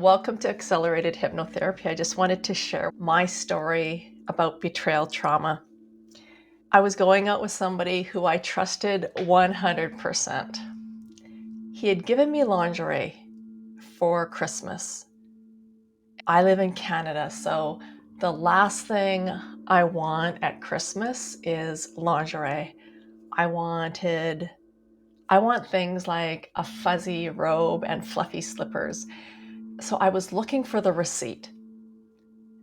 Welcome to Accelerated Hypnotherapy. I just wanted to share my story about betrayal trauma. I was going out with somebody who I trusted 100%. He had given me lingerie for Christmas. I live in Canada, so the last thing I want at Christmas is lingerie. I want things like a fuzzy robe and fluffy slippers. So I was looking for the receipt.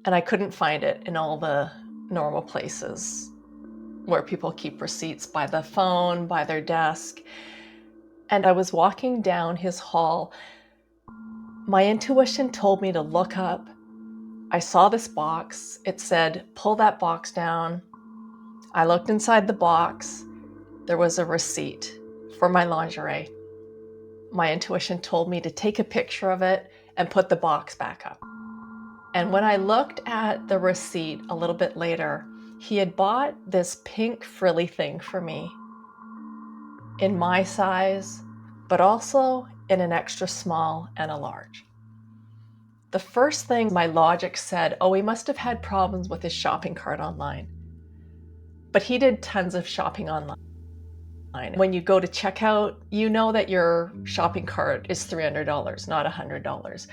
And I couldn't find it in all the normal places where people keep receipts, by the phone, by their desk. And I was walking down his hall. My intuition told me to look up. I saw this box. It said, pull that box down. I looked inside the box. There was a receipt for my lingerie. My intuition told me to take a picture of it and put the box back up. And when I looked at the receipt a little bit later, he had bought this pink frilly thing for me in my size, but also in an extra small and a large. The first thing my logic said, oh, he must have had problems with his shopping cart online. But he did tons of shopping online. When you go to checkout, you know that your shopping cart is $300, not $100.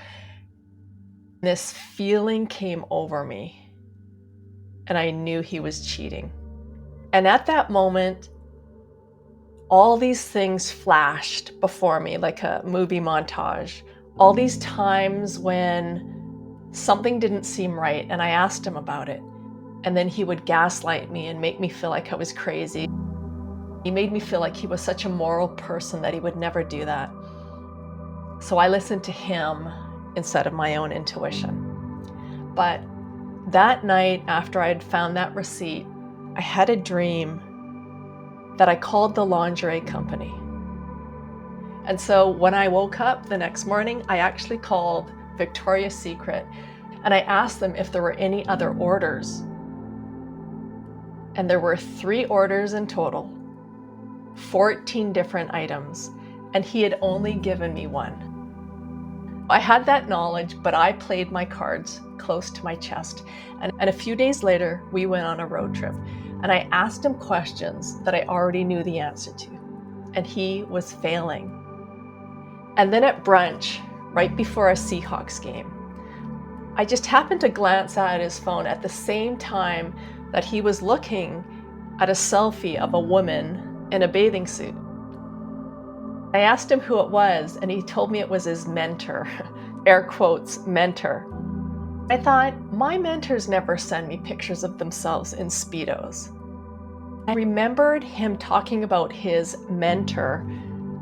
This feeling came over me, and I knew he was cheating. And at that moment, all these things flashed before me like a movie montage. All these times when something didn't seem right, and I asked him about it. And then he would gaslight me and make me feel like I was crazy. He made me feel like he was such a moral person that he would never do that. So I listened to him instead of my own intuition. But that night, after I had found that receipt, I had a dream that I called the lingerie company. And so when I woke up the next morning, I actually called Victoria's Secret and I asked them if there were any other orders. And there were 3 orders in total, 14 different items, and he had only given me 1. I had that knowledge, but I played my cards close to my chest. And a few days later, we went on a road trip. And I asked him questions that I already knew the answer to, and he was failing. And then at brunch, right before a Seahawks game, I just happened to glance at his phone at the same time that he was looking at a selfie of a woman in a bathing suit. I asked him who it was, and he told me it was his mentor, air quotes, mentor. I thought, my mentors never send me pictures of themselves in Speedos. I remembered him talking about his mentor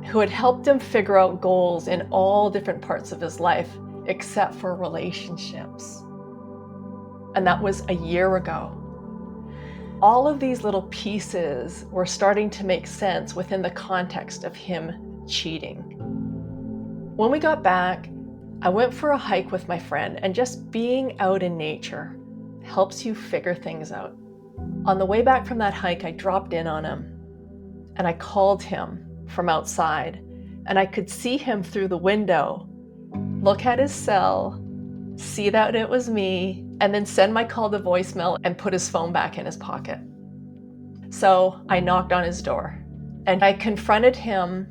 who had helped him figure out goals in all different parts of his life, except for relationships. And that was a year ago. All of these little pieces were starting to make sense within the context of him cheating. When we got back, I went for a hike with my friend, and just being out in nature helps you figure things out. On the way back from that hike, I dropped in on him and I called him from outside, and I could see him through the window, look at his cell, see that it was me, and then send my call to voicemail and put his phone back in his pocket. So I knocked on his door and I confronted him,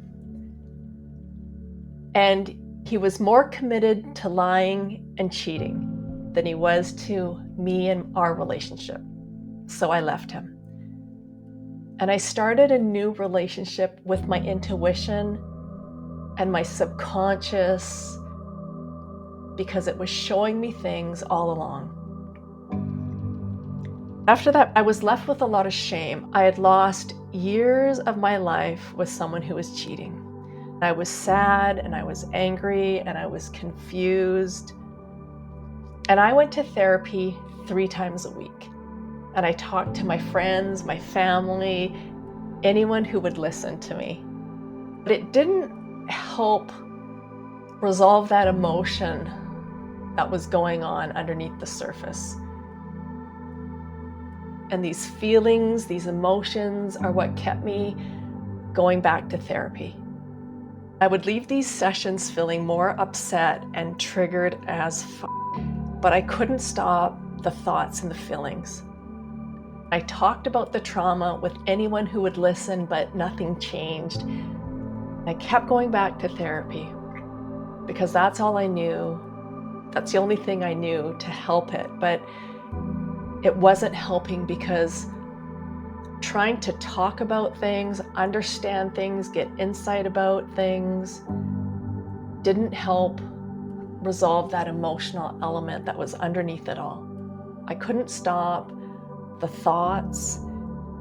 and he was more committed to lying and cheating than he was to me and our relationship. So I left him. And I started a new relationship with my intuition and my subconscious, because it was showing me things all along. After that, I was left with a lot of shame. I had lost years of my life with someone who was cheating. I was sad and I was angry and I was confused. And I went to therapy 3 times a week. And I talked to my friends, my family, anyone who would listen to me. But it didn't help resolve that emotion that was going on underneath the surface. And these feelings, these emotions are what kept me going back to therapy. I would leave these sessions feeling more upset and triggered as but I couldn't stop the thoughts and the feelings. I talked about the trauma with anyone who would listen, but nothing changed. I kept going back to therapy because that's all I knew. That's the only thing I knew to help it, but it wasn't helping because trying to talk about things, understand things, get insight about things didn't help resolve that emotional element that was underneath it all. I couldn't stop the thoughts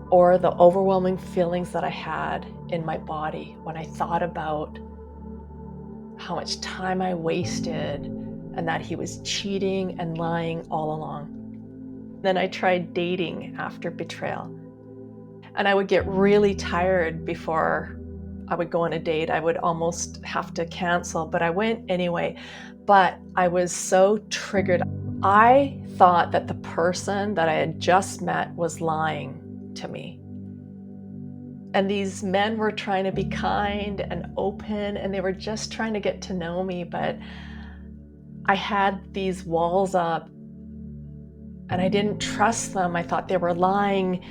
or the overwhelming feelings that I had in my body when I thought about how much time I wasted and that he was cheating and lying all along. Then I tried dating after betrayal. And I would get really tired before I would go on a date. I would almost have to cancel, but I went anyway. But I was so triggered. I thought that the person that I had just met was lying to me. And these men were trying to be kind and open, and they were just trying to get to know me, but I had these walls up and I didn't trust them. I thought they were lying.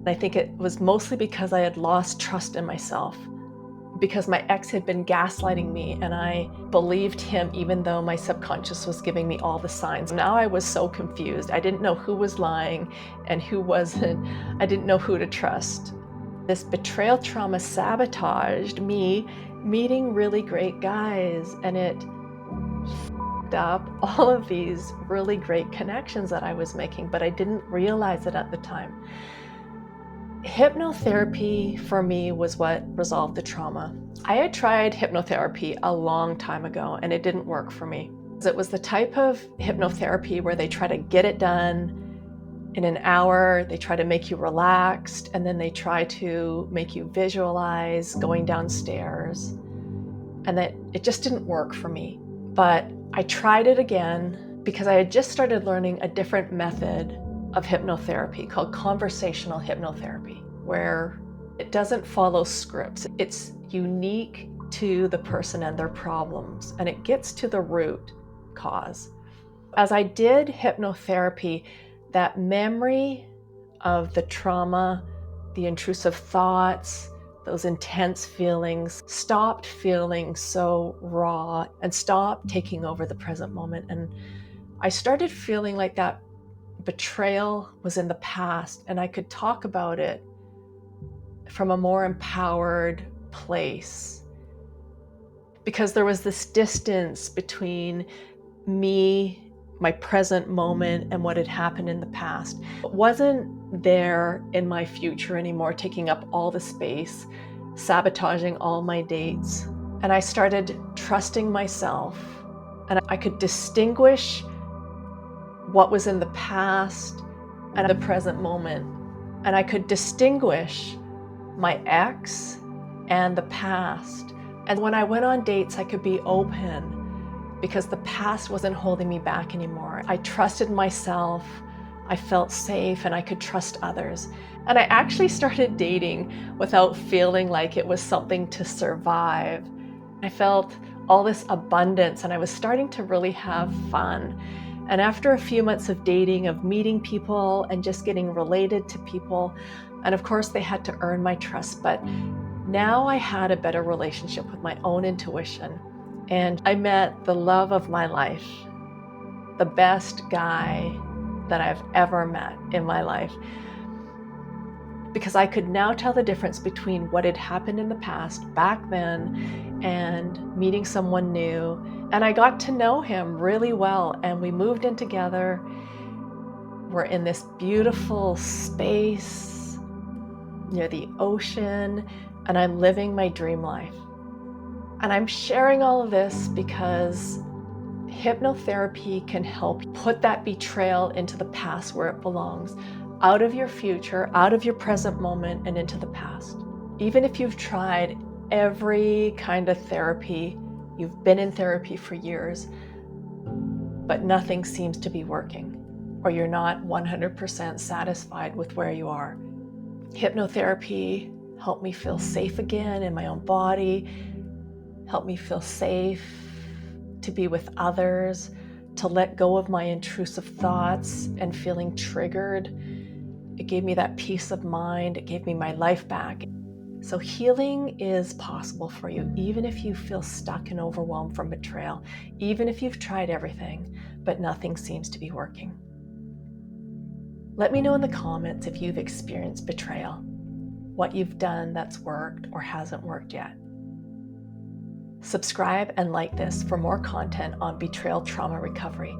I think it was mostly because I had lost trust in myself, because my ex had been gaslighting me and I believed him even though my subconscious was giving me all the signs. Now I was so confused. I didn't know who was lying and who wasn't. I didn't know who to trust. This betrayal trauma sabotaged me meeting really great guys, and it f***ed up all of these really great connections that I was making, but I didn't realize it at the time. Hypnotherapy for me was what resolved the trauma. I had tried hypnotherapy a long time ago and it didn't work for me. It was the type of hypnotherapy where they try to get it done in an hour, they try to make you relaxed, and then they try to make you visualize going downstairs. And that it just didn't work for me. But I tried it again because I had just started learning a different method of hypnotherapy called conversational hypnotherapy, where it doesn't follow scripts. It's unique to the person and their problems, and it gets to the root cause. As I did hypnotherapy, that memory of the trauma, the intrusive thoughts, those intense feelings stopped feeling so raw and stopped taking over the present moment. And I started feeling like that betrayal was in the past and I could talk about it from a more empowered place, because there was this distance between me, my present moment, and what had happened in the past. It wasn't there in my future anymore, taking up all the space, sabotaging all my dates. And I started trusting myself, and I could distinguish what was in the past and the present moment. And I could distinguish my ex and the past. And when I went on dates, I could be open because the past wasn't holding me back anymore. I trusted myself, I felt safe, and I could trust others. And I actually started dating without feeling like it was something to survive. I felt all this abundance and I was starting to really have fun. And after a few months of dating, of meeting people and just getting related to people, and of course they had to earn my trust, but now I had a better relationship with my own intuition. And I met the love of my life, the best guy that I've ever met in my life. Because I could now tell the difference between what had happened in the past back then and meeting someone new. And I got to know him really well, and we moved in together. We're in this beautiful space near the ocean, and I'm living my dream life. And I'm sharing all of this because hypnotherapy can help put that betrayal into the past where it belongs, out of your future, out of your present moment, and into the past. Even if you've tried every kind of therapy, you've been in therapy for years, but nothing seems to be working, or you're not 100% satisfied with where you are. Hypnotherapy helped me feel safe again in my own body, helped me feel safe, to be with others, to let go of my intrusive thoughts and feeling triggered. It gave me that peace of mind. It gave me my life back. So healing is possible for you, even if you feel stuck and overwhelmed from betrayal, even if you've tried everything, but nothing seems to be working. Let me know in the comments if you've experienced betrayal, what you've done that's worked or hasn't worked yet. Subscribe and like this for more content on betrayal trauma recovery.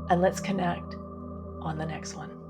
And let's connect on the next one.